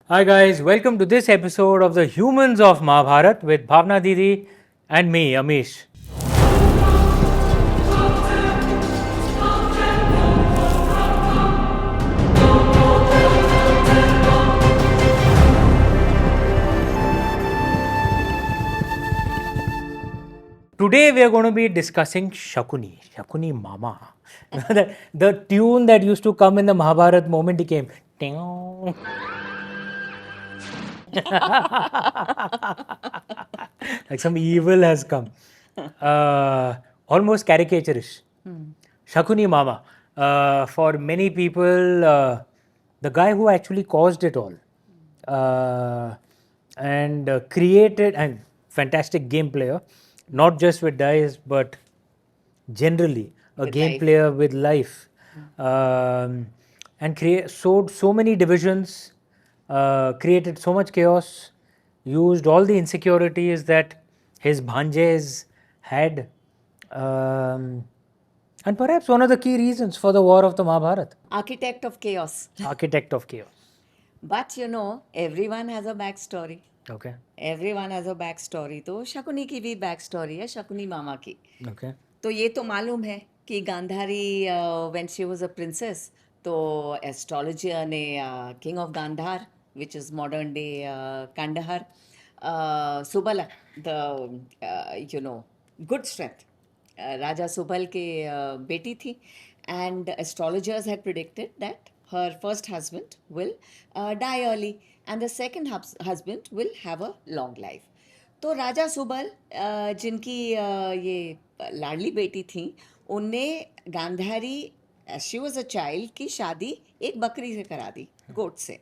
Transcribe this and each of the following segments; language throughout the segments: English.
Hi guys, welcome to this episode of the Humans of Mahabharat with Bhavna Didi and me, Amish. Today we are going to be discussing Shakuni Mama. the tune that used to come in the Mahabharat moment it came. Like some evil has come. Almost caricaturish. Shakuni Mama. For many people, the guy who actually caused it all and created, and fantastic game player, not just with dice, but generally a With game life. player with life, and sowed so many divisions, created so much chaos, used all the insecurities that his bhanjes had, and perhaps one of the key reasons for the war of the Mahabharata. Architect of chaos. Architect of chaos. But everyone has a backstory. Okay. Everyone has a backstory. तो शकुनी की भी backstory है शकुनी मामा की. Okay. तो ये तो मालूम है कि Gandhari when she was a princess तो astrologer ने king of Gandhar which is modern day Kandahar Subala the good strength राजा सुबल के बेटी थी and astrologers had predicted that her first husband will die early and the second husband will have a long life. तो राजा सुबल जिनकी ये लाडली बेटी थी उनने Gandhari she was a child की शादी एक बकरी से करा दी गोट से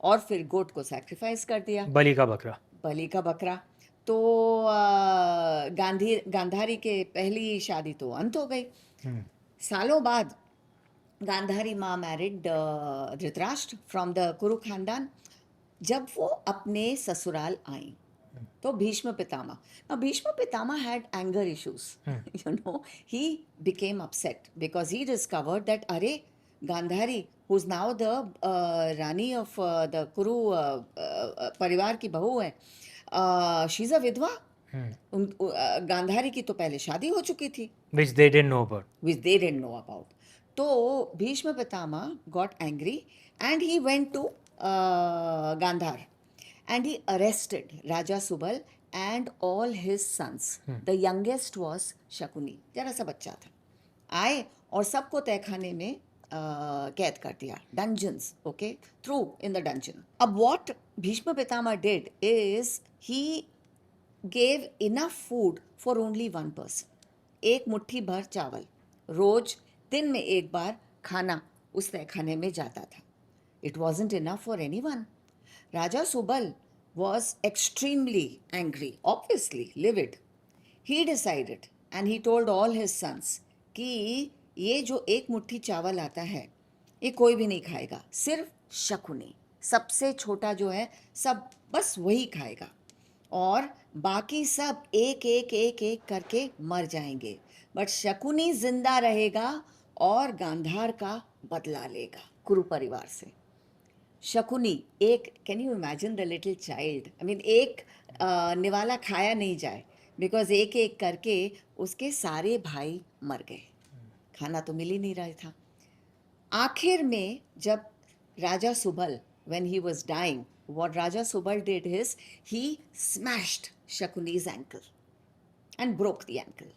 और फिर गोट को सैक्रिफाइस कर दिया बलि का बकरा. बलि का बकरा तो गांधारी के पहली शादी तो अंत हो गई सालों बाद गांधारी माँ मैरिड धृतराष्ट्र फ्रॉम द कुरु खानदान जब वो अपने ससुराल आई तो Bhishma Pitamah now Bhishma Pitama had anger issues he became upset because he discovered that are Gandhari who's now the Rani of the Kuru परिवार की बहू है she's a विधवा गांधारी की तो पहले शादी हो चुकी थी Which they didn't know about. which they didn't know about. So Bhishma Pitama got angry and he went to Gandhar and he arrested Raja Subal and all his sons. The youngest was Shakuni. जरा सा बच्चा था आए और सबको तहखाने में कैद कर दिया dungeons okay through in the dungeon. अब what Bhishma Pitama did is he gave enough food for only one person. एक मुट्ठी भर चावल रोज दिन में एक बार खाना उस तहखाने में जाता था. It wasn't enough for anyone. Raja Subal was extremely angry, obviously livid. He decided and he told all his sons कि ये जो एक मुट्ठी चावल आता है ये कोई भी नहीं खाएगा सिर्फ शकुनी सबसे छोटा जो है सब बस वही खाएगा और बाकी सब एक एक एक एक करके मर जाएंगे बट शकुनी जिंदा रहेगा और गांधार का बदला लेगा कुरु परिवार से शकुनी एक can you imagine the little child I mean एक निवाला खाया नहीं जाए बिकॉज एक एक करके उसके सारे भाई मर गए खाना तो मिल ही नहीं रहा था आखिर में जब राजा Subal when he was dying what Raja Subal did is he smashed Shakuni's ankle and broke the ankle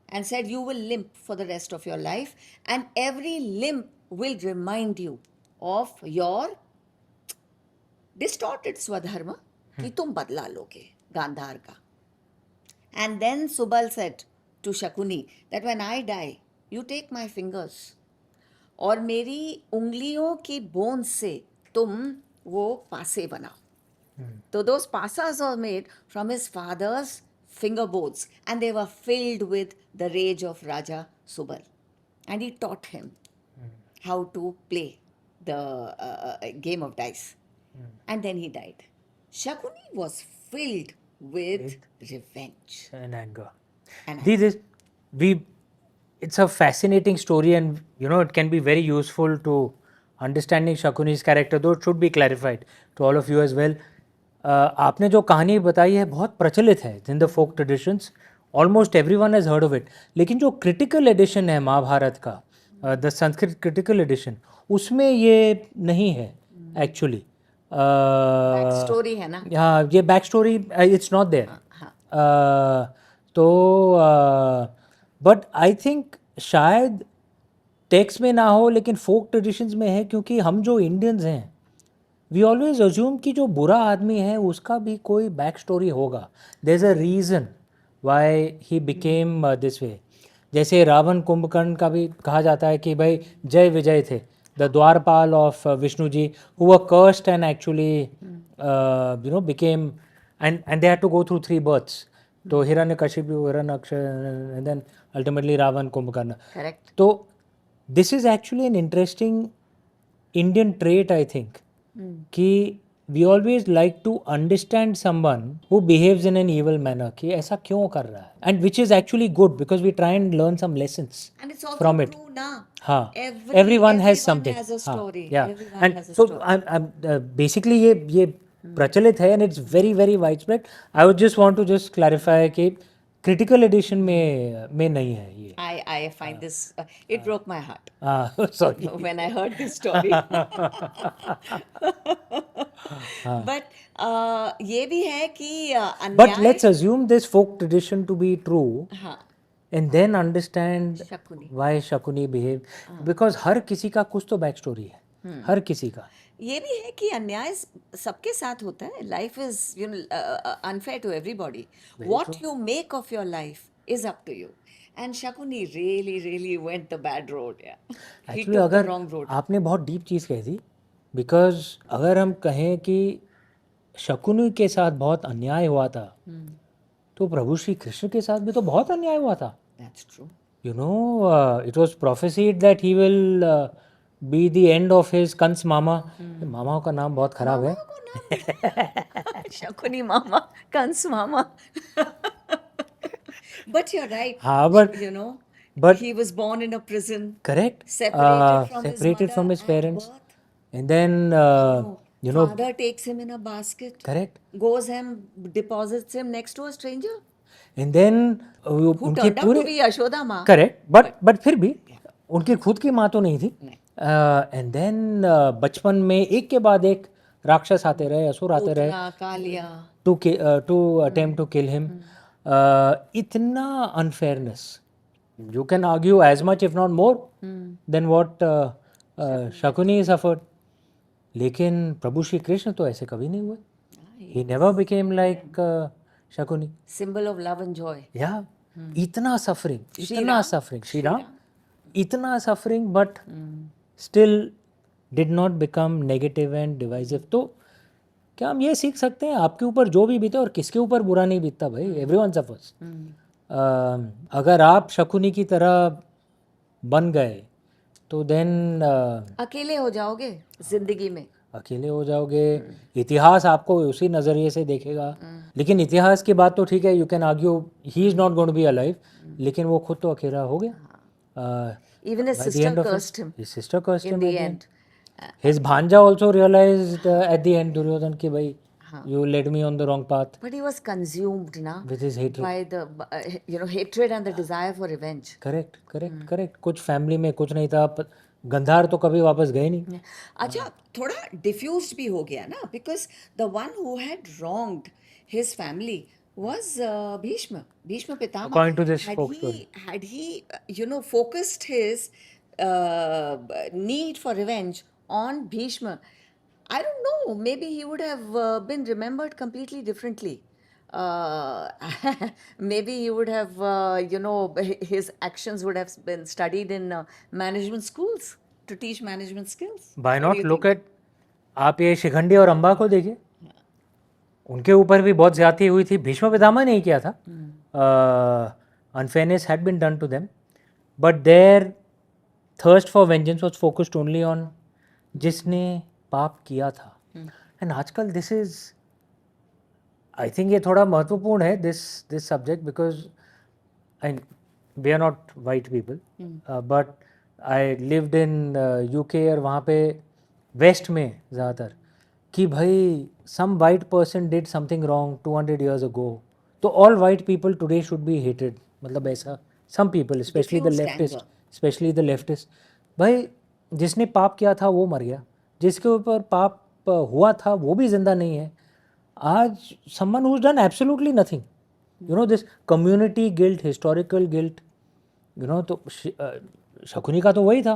and said you will limp for the rest of your life and every limp will remind you of your distorted swadharma कि तुम बदला लोगे गांधार का and then Subal said to Shakuni that when I die you take my fingers और मेरी उंगलियों की bone से तुम वो पासे बनाओ तो those pasas were made from his father's finger bones and they were filled with the rage of Raja Subal and he taught him how to play the game of dice and then he died. Shakuni was filled with revenge And anger. and This it's a fascinating story, and it can be very useful to understanding Shakuni's character, though it should be clarified. to all of you as well. आपने जो कहानी बताई है बहुत प्रचलित है in the folk traditions, almost everyone has heard of it. लेकिन जो क्रिटिकल एडिशन है महाभारत का, द संस्कृत क्रिटिकल एडिशन, उसमें ये नहीं है एक्चुअली. बैक स्टोरी है ना. हाँ, ये back story it's not there. तो बट आई थिंक शायद टेक्स्ट में ना हो लेकिन फोक ट्रेडिशंस में है, क्योंकि हम जो इंडियंस हैं वी ऑलवेज अज्यूम कि जो बुरा आदमी है उसका भी कोई बैक स्टोरी होगा. There is a reason why he became this way. जैसे रावण कुंभकर्ण का भी कहा जाता है कि भाई जय विजय थे, द द्वारपाल of Vishnu ji, who were cursed and actually you know became and they had to go through 3 births. तो Hiranyakashipu, Hiranyaksha, and then ultimately Ravan Kumbhakarna. Correct. तो this is actually an interesting Indian trait, I think, कि we always like to understand someone who behaves in an evil manner, कि ऐसा क्यों कर रहा है, and which is actually good because we try and learn some lessons And it's also from it. true na. हाँ, Everyone everyone has something. has a हाँ, story. yeah. Everyone And has a so story. I'm basically ये प्रचलित है and it's very very widespread. I would just want to just clarify कि critical edition में नहीं है ये. I find this it broke my heart Sorry. when I heard this story. But ये भी है कि But अन्याय. let's assume this folk tradition to be true हाँ, and then understand Shakuni. why Shakuni behave, because हर किसी का कुछ तो बैक स्टोरी है, हर किसी का. ये भी है कि अन्याय सबके साथ होता है. Life is you know unfair to everybody. What you make of your life is up to you. And Shakuni really really went the bad road. या ही एक्चुअली टुक द अगर रॉन्ग रोड. आपने बहुत डीप चीज़ कही थी, because अगर हम कहें कि शकुनी के साथ बहुत अन्याय हुआ था, तो प्रभु श्री कृष्ण के साथ भी तो बहुत अन्याय हुआ था. That's true. You know, it was prophesied that he will be the end of his Kansa मामा. मामाओं का नाम बहुत खराब है. शकुनी मामा, कंस मामा. But you're right. हाँ, but You know, but he was born in a prison, correct. separated from his Separated mother from his at parents, birth. and then you know, Father takes him in a basket, correct. goes and deposits him next to a stranger And then who उनके turned out to पूरे be Yashoda Ma. Correct, but फिर भी उनकी खुद की माँ तो नहीं थी. एंड देन बचपन में एक के बाद एक राक्षस आते रहे, असुर आते रहे Putna, Kalia. To attempt to kill him. इतना unfairness, you can argue as much if not more than what Shakuni suffered. लेकिन प्रभु श्री कृष्ण तो ऐसे कभी नहीं हुए. He never became like Shakuni. Symbol of love and joy. या इतना सफरिंग श्री राम, इतना suffering, but still did not become negative and divisive. तो क्या हम ये सीख सकते हैं, आपके ऊपर जो भी बीते, और किसके ऊपर बुरा नहीं बीतता भाई, एवरीवन सफर्स. अगर आप शकुनी की तरह बन गए तो देन अकेले हो जाओगे जिंदगी में. अकेले हो जाओगे. इतिहास आपको उसी नज़रिए से देखेगा. लेकिन इतिहास की बात तो ठीक है, you can argue he is not going to be alive, लेकिन वो खुद तो अकेला हो गया. Even his By the sister end of cursed him his sister cursed in him the at the end. His भांजा also realized at the end, Duryodhan, कि भाई you led me on the wrong path But he was consumed na with his hatred. by the hatred and the desire for revenge. Correct. कुछ family में कुछ नहीं था. गंधार तो कभी वापस गए नहीं. अच्छा, थोड़ा डिफ्यूज्ड भी हो गया ना, because the one who had wronged his family was Bhishma Pitama. According to this had folk he story. had he focused his need for revenge on Bhishma, I don't know, maybe he would have been remembered completely differently. Maybe he would have his actions would have been studied in management schools to teach management skills. Why What do not you look think? at, आप ये शिखंडी और अंबा को देखिए, उनके ऊपर भी बहुत ज्यादती हुई थी. भीष्म पितामह नहीं किया था. Unfairness had been done to them, but their thirst for vengeance was focused only on जिसने पाप किया था. एंड आजकल दिस इज, आई थिंक ये थोड़ा महत्वपूर्ण है this subject, because we are not white people, but I lived in UK, और वहाँ पे वेस्ट में ज़्यादातर कि भाई some white person did something wrong 200 years ago, तो all white people today should be hated, मतलब ऐसा some people, Diffused anger. especially the leftist, भाई जिसने पाप किया था वो मर गया, जिसके ऊपर पाप हुआ था वो भी जिंदा नहीं है आज. someone who's done absolutely nothing, you know, this community guilt, historical guilt, you know, तो शकुनी का तो वही था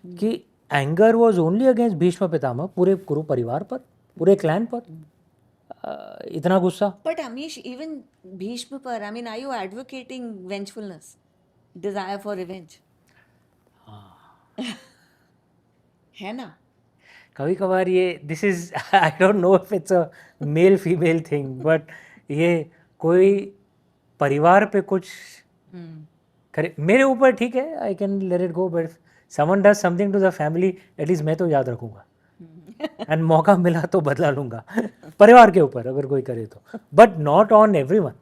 कि anger was only against Bhishma Pitamah, पूरे कुरु परिवार पर, पूरे क्लैन पर. इतना गुस्सा. But Amish, even Bhishma par, I mean, are you advocating vengefulness, desire for revenge? है ना? कभी कभार ये this is I don't know if it's a male female thing, but ये कोई परिवार पे कुछ करे मेरे ऊपर ठीक है, I can let it go, but someone does something to the family, at least मैं तो याद रखूंगा एंड मौका मिला तो बदला लूंगा परिवार के ऊपर अगर कोई करे तो, but not on everyone.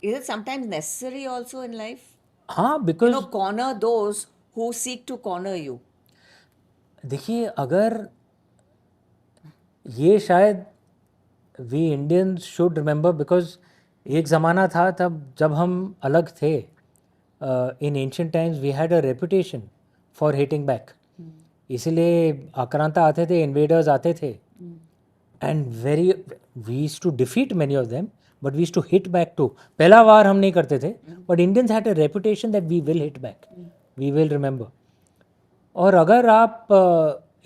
Is it sometimes necessary also in life? हाँ, You because know, corner those who seek to corner you. देखिए अगर ये शायद we Indians should remember, because एक ज़माना था तब जब हम अलग थे, in ancient times we had a reputation for hitting back, इसलिए आक्रांता आते थे, इन्वेडर्स आते थे, and very we used to defeat many of them, but we used to hit back too. पहला वार हम नहीं करते थे, but Indians had a reputation that we will hit back, we will remember. और अगर आप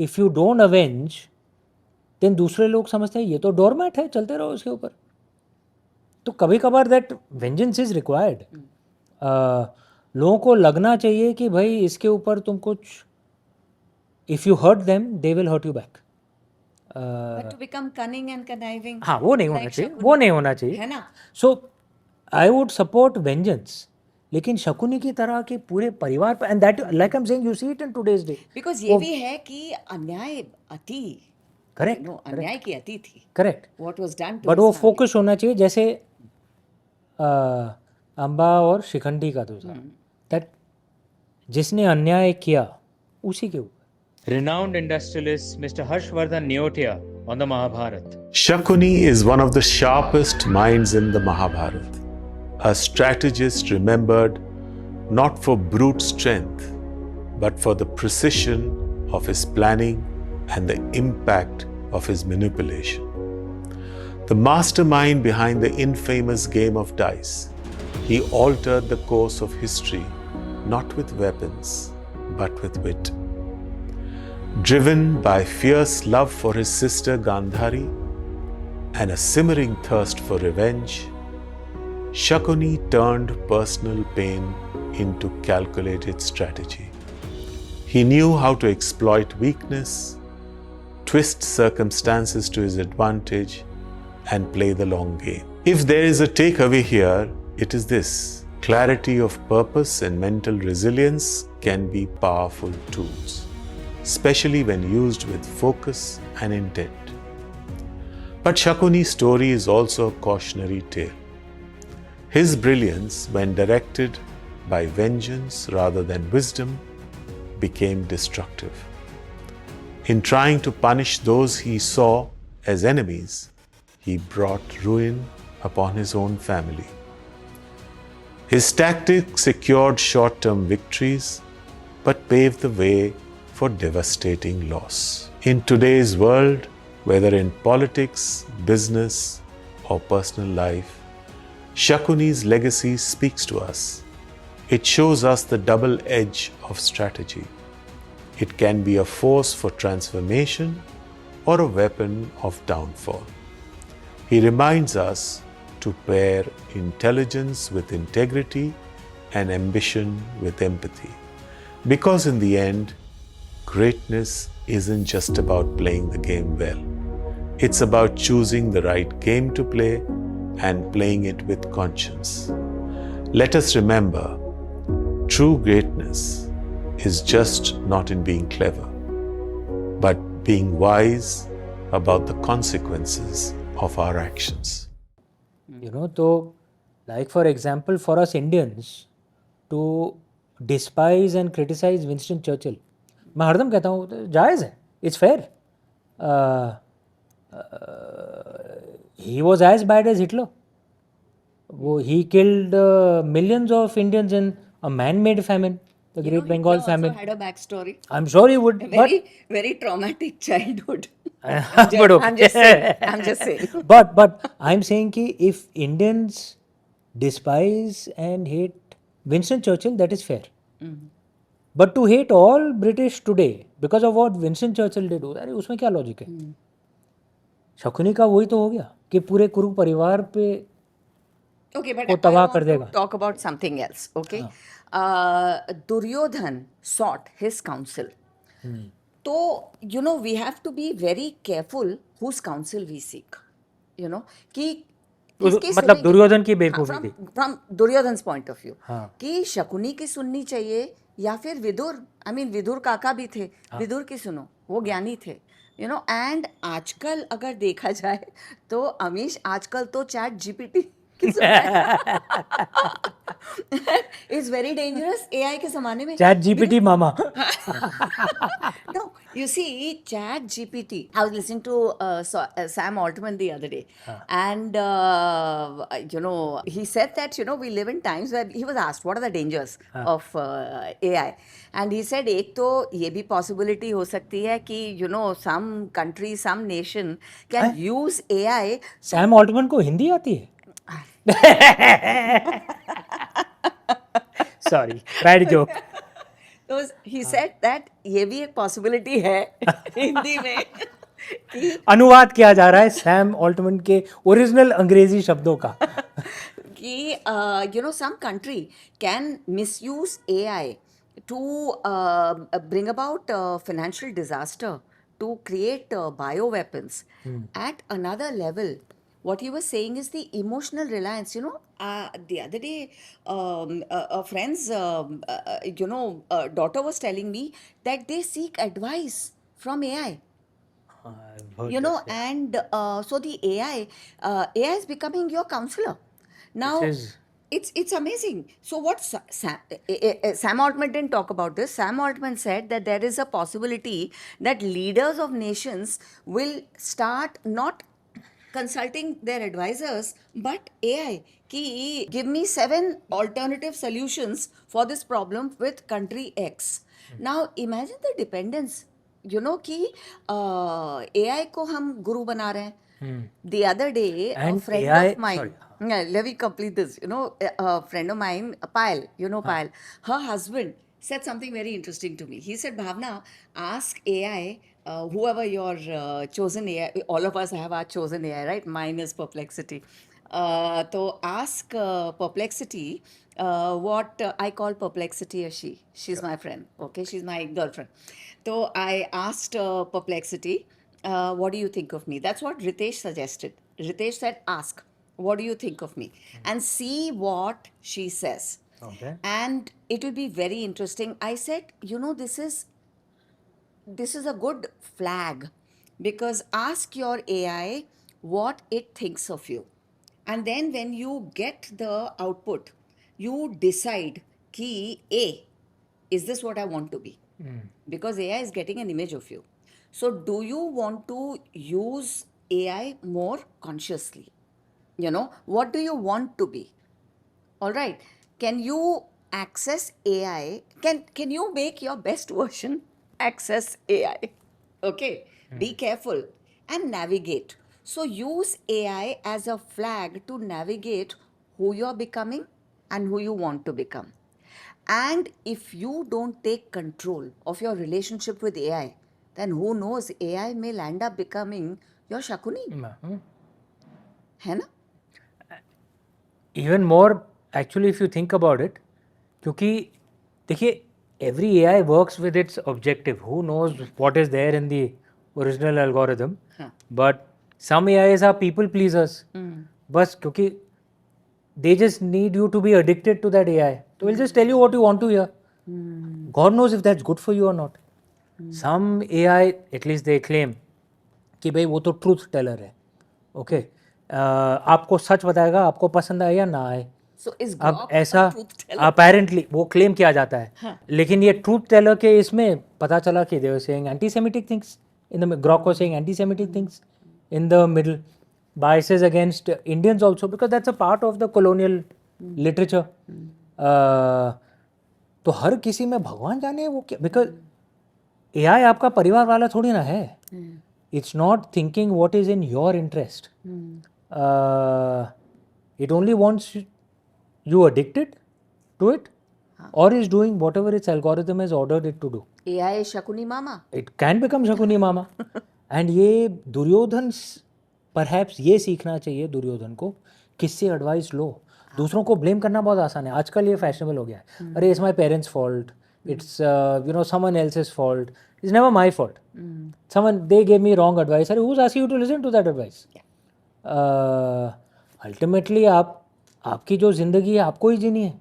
if you don't avenge, then दूसरे लोग समझते हैं ये तो डोरमैट है, चलते रहो उसके ऊपर. तो कभी कभार दैट वेंजेंस इज रिक्वायर्ड. लोगों को लगना चाहिए कि भाई इसके ऊपर तुम कुछ, if you hurt them they will hurt you back. But to become cunning and conniving, हाँ, वो नहीं होना like चाहिए, Shakuni, वो नहीं होना चाहिए. है ना? सो आई वुड सपोर्ट वेंजेंस, लेकिन शकुनी की तरह के पूरे परिवार पर, and that like I am saying, you see it in today's day. Because ये भी है कि अन्याय अति, करेक्ट, no, अन्याय की अति थी. Correct. What was done to but his वो family. फोकस होना चाहिए, जैसे अंबा और शिखंडी का तो था, दैट जिसने अन्याय किया उसी के ऊपर. Renowned industrialist Mr. Harshvardhan Neotia on the Mahabharata. Shakuni is one of the sharpest minds in the Mahabharata, a strategist remembered not for brute strength, but for the precision of his planning and the impact of his manipulation. The mastermind behind the infamous game of dice, he altered the course of history not with weapons, but with wit. Driven by fierce love for his sister Gandhari and a simmering thirst for revenge, Shakuni turned personal pain into calculated strategy. He knew how to exploit weakness, twist circumstances to his advantage, and play the long game. If there is a takeaway here, it is this: clarity of purpose and mental resilience can be powerful tools, especially when used with focus and intent. But Shakuni's story is also a cautionary tale. His brilliance, when directed by vengeance rather than wisdom, became destructive. In trying to punish those he saw as enemies, he brought ruin upon his own family. His tactics secured short-term victories, but paved the way for devastating loss. In today's world, whether in politics, business, or personal life, Shakuni's legacy speaks to us. It shows us the double edge of strategy. It can be a force for transformation or a weapon of downfall. He reminds us to pair intelligence with integrity and ambition with empathy. Because in the end, greatness isn't just about playing the game well. It's about choosing the right game to play and playing it with conscience. Let us remember, true greatness is just not in being clever, but being wise about the consequences of our actions. You know, तो like for example, for us Indians to despise and criticize Winston Churchill, मैं हरदम कहता हूँ जायज़ है, It's fair. He was as bad as Hitler. He killed millions of Indians in a man-made famine, the Great Bengal Hitler famine. also had a backstory. I'm sure he would, A but very traumatic childhood. but okay. I'm just saying. I'm just saying. but I'm saying कि if Indians despise and hate Winston Churchill, that is fair. But to hate all British today because of what Winston Churchill did, अरे उसमें क्या logic है? शकुनी का वही तो हो गया कि पूरे कुरु परिवार पे Okay, but वो I तबाह want कर to देगा. talk about something else. Okay, Duryodhan sought his counsel. So we have to be very careful whose counsel we seek. कि किसकी मतलब सुनेंगे? दुर्योधन की बेवकूफ़ी थी. From Duryodhan's point of view, हाँ. कि शकुनी की सुननी चाहिए या फिर विदुर. I mean विदुर काका भी थे. विदुर की सुनो, वो ज्ञानी थे. एंड आजकल अगर देखा जाए तो अमीश आजकल तो chat GPT it's very dangerous AI के ज़माने में. Chat GPT mama. No, you see, Chat GPT. I was listening to Sam Altman the other day, and he said that we live in times where he was asked what are the dangers of AI, and he said एक तो ये भी possibility हो सकती है कि some country, some nation can use AI. Sam Altman को हिंदी आती है? Sorry, bad joke. तो he said that ये भी एक possibility है हिंदी में कि अनुवाद किया जा रहा है सैम ऑल्टमैन के ओरिजिनल अंग्रेजी शब्दों का. कि some country can misuse AI to bring about financial disaster, to create bioweapons. At another level, what he was saying is the emotional reliance. The other day, a friend's daughter was telling me that they seek advice from AI. And so the AI is becoming your counselor. Now, is- it's amazing. So what Sam Altman didn't talk about this. Sam Altman said that there is a possibility that leaders of nations will start not consulting their advisors, but AI. Ki, give me 7 alternative solutions for this problem with country X. Now, imagine the dependence. कि AI को हम गुरु बना रहे हैं. The other day, a And friend AI of mine. sorry. Yeah, let me complete this. A friend of mine, Payal, Payal, her husband said something very interesting to me. He said, Bhavna, ask AI, whoever your chosen AI, all of us have our chosen AI, right? Mine is Perplexity. So ask Perplexity what I call Perplexity as she. She's my friend, okay? She's my girlfriend. So I asked Perplexity, what do you think of me? That's what Ritesh suggested. Ritesh said, ask, what do you think of me? And see what she says. Okay. And it will be very interesting. I said, this is a good flag, because ask your AI what it thinks of you. And then when you get the output, you decide ki A, is this what I want to be? Because AI is getting an image of you. So do you want to use AI more consciously? What do you want to be? All right. Can you access AI? Can you make your best version access AI? Okay. Be careful and navigate. So use AI as a flag to navigate who you're becoming and who you want to become. And if you don't take control of your relationship with AI, then who knows, AI may land up becoming your Shakuni. है ना? Even more, actually, if you think about it, क्योंकि देखिए every AI works with its objective. Who knows what is there in the original algorithm? But some AIs are people pleasers. बस क्योंकि they just need you to be addicted to that AI. So we'll just tell you what you want to hear. God knows if that's good for you or not. Some AI, at least they claim कि भाई वो तो truth Taylor है. Okay, आपको सच बताएगा, आपको पसंद आए या ना आए. So is अब Grok ऐसा a truth teller? अपेरेंटली वो क्लेम किया जाता है. लेकिन ये ट्रूथ टेलर के इसमें पता चला कि they were saying antisemitic things in the Grok was saying anti-Semitic things in the middle, biases against Indians also, because that's a part of the colonial literature. तो हर किसी में भगवान जाने वो क्या, बिकॉज AI आपका परिवार वाला थोड़ी ना है. It's not thinking what is in your interest. It only wants you addicted to it, or is doing whatever its algorithm has ordered it to do. AI Shakuni mama. It can become Shakuni mama. And ये Duryodhan perhaps ये सीखना चाहिए दुर्योधन को, किससे advice लो. दूसरों को blame करना बहुत आसान है आजकल, ये फैशनेबल हो गया है. अरे it's my parents fault, it's someone else's fault, it's never my fault. Someone they gave me wrong advice, अरे who is asking you to listen to that advice. Ultimately आपकी जो जिंदगी है आपको ही जीनी है.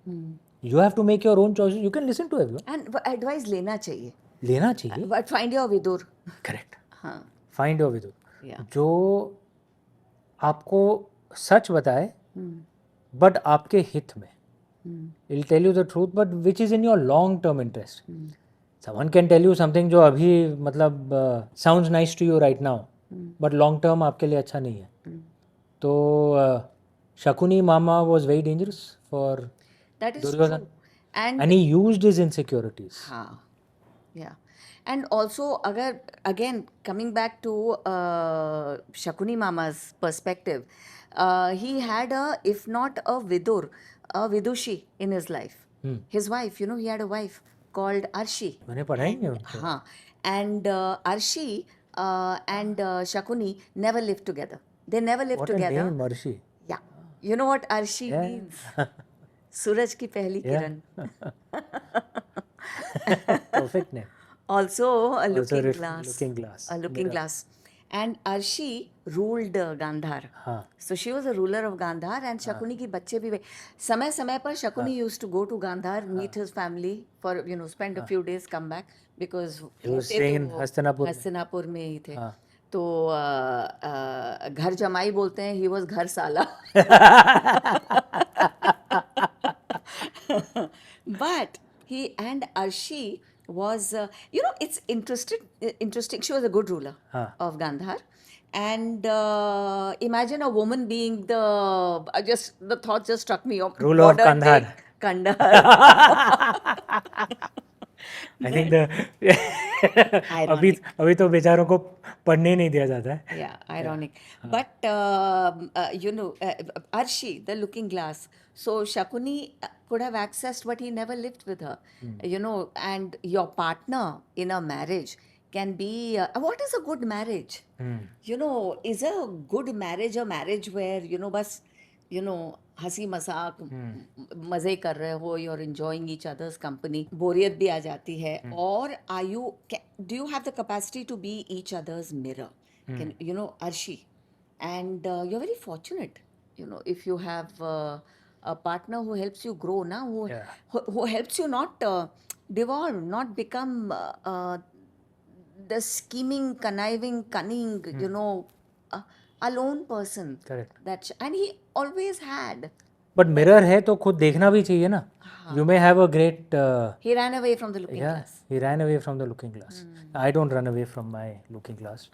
You have to make your own choices. You can listen to everyone. And advice लेना चाहिए. But find your Vidur. Correct. हाँ. Find your Vidur Yeah. जो आपको सच बताए बट आपके हित में. He'll tell you the truth, but which is in your long-term interest. Someone can tell you something जो अभी मतलब sounds nice to you right now, but long-term आपके लिए अच्छा नहीं है. तो शकुनी मामा was very dangerous for That is Duryodhan. true. And And he used his insecurities. हाँ, yeah. And also, अगर again coming back to Shakuni Mama's perspective, he had if not a vidur, a vidushi in his life. His wife, he had a wife called Arshi. मैंने पढ़ा ही नहीं उनको. हाँ, and Arshi and Shakuni never lived together. They never lived What a together. name, Arshi. Yeah. You know what Arshi means? सूरज की पहली किरण. Perfect name. Also a looking glass. Looking glass. A looking glass. And Arshi ruled Gandhar. हाँ. So she was a ruler of Gandhar, and Shakuni की बच्चे भी समय समय पर Shakuni used to go to Gandhar, meet his family for spend a few days, come back, because He was staying in Hastinapur. Hastinapur में ही थे. हाँ. तो घर जमाई बोलते हैं, he was घर साला. But he and Arshi was, it's interesting. She was a good ruler of Gandhar. And imagine a woman being the thought just struck me of Ruler of Kandahar. I think अभी तो बेचारों को पढ़ने नहीं दिया जाता है. Yeah, ironic. But Arshi, the looking glass. So Shakuni could have accessed, but he never lived with her. And your partner in a marriage can be. What is a good marriage? Is a good marriage a marriage where बस हंसी मजाक मजे कर रहे हो, you are enjoying each other's company, बोरियत भी आ जाती है, और do you have the capacity to be each other's mirror, Arshi, and you're very fortunate, if you have a partner who helps you grow, who helps you not devolve, not become the scheming, conniving, cunning, a lone person. Correct. And he always had. But mirror है तो खुद देखना भी चाहिए ना. You may have a great. He ran away from the looking glass. He ran away from the looking glass. I don't run away from my looking glass.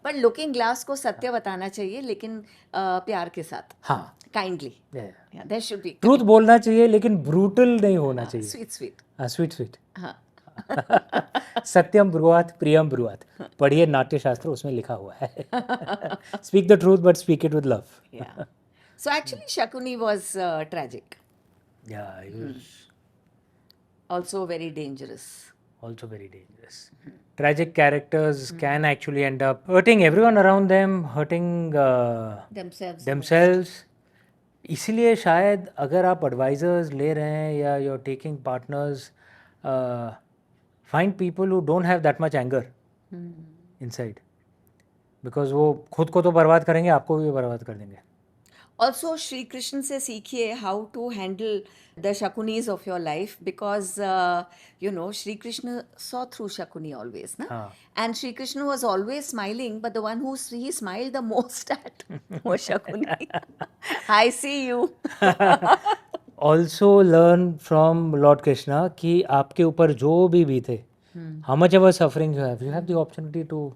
But looking glass को सत्य बताना चाहिए, लेकिन प्यार के साथ. हाँ. Kindly. Yeah, there should be. Truth बोलना चाहिए, लेकिन brutal नहीं होना चाहिए. Sweet. हाँ, sweet. हाँ. सत्यम ब्रुवात प्रियम ब्रुवात, पढ़िए नाट्य शास्त्र, उसमें लिखा हुआ है. Speak the truth but speak it with love. Yeah. So actually Shakuni was tragic. Yeah, he was also very dangerous. Tragic characters can actually end up hurting everyone around them, hurting themselves. इसीलिए शायद अगर आप advisors ले रहे हैं या you're taking partners, find people who don't have that much anger inside, because वो खुद को तो बर्बाद करेंगे, आपको भी बर्बाद कर देंगे. Also, Shri Krishna से सीखिए how to handle the Shakunis of your life, because Shri Krishna saw through Shakuni always, na? And Shri Krishna was always smiling, but the one who he smiled the most at was Shakuni. I see you. Also learn from Lord Krishna कि आपके ऊपर जो भी बीते, how much ever suffering you have the opportunity to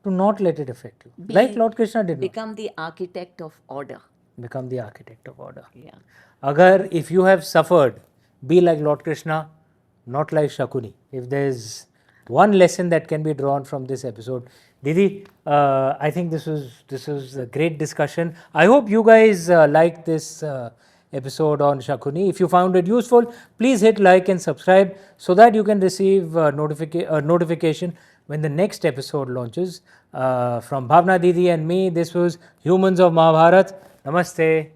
not let it affect you. Like Lord Krishna did not. Become the architect of order. Become the architect of order. Yeah. Agar if you have suffered, be like Lord Krishna, not like Shakuni. If there is one lesson that can be drawn from this episode, Didi, I think this was a great discussion. I hope you guys liked this episode on Shakuni. If you found it useful, please hit like and subscribe so that you can receive notification when the next episode launches. From Bhavna Didi and me, this was Humans of Mahabharat. Namaste.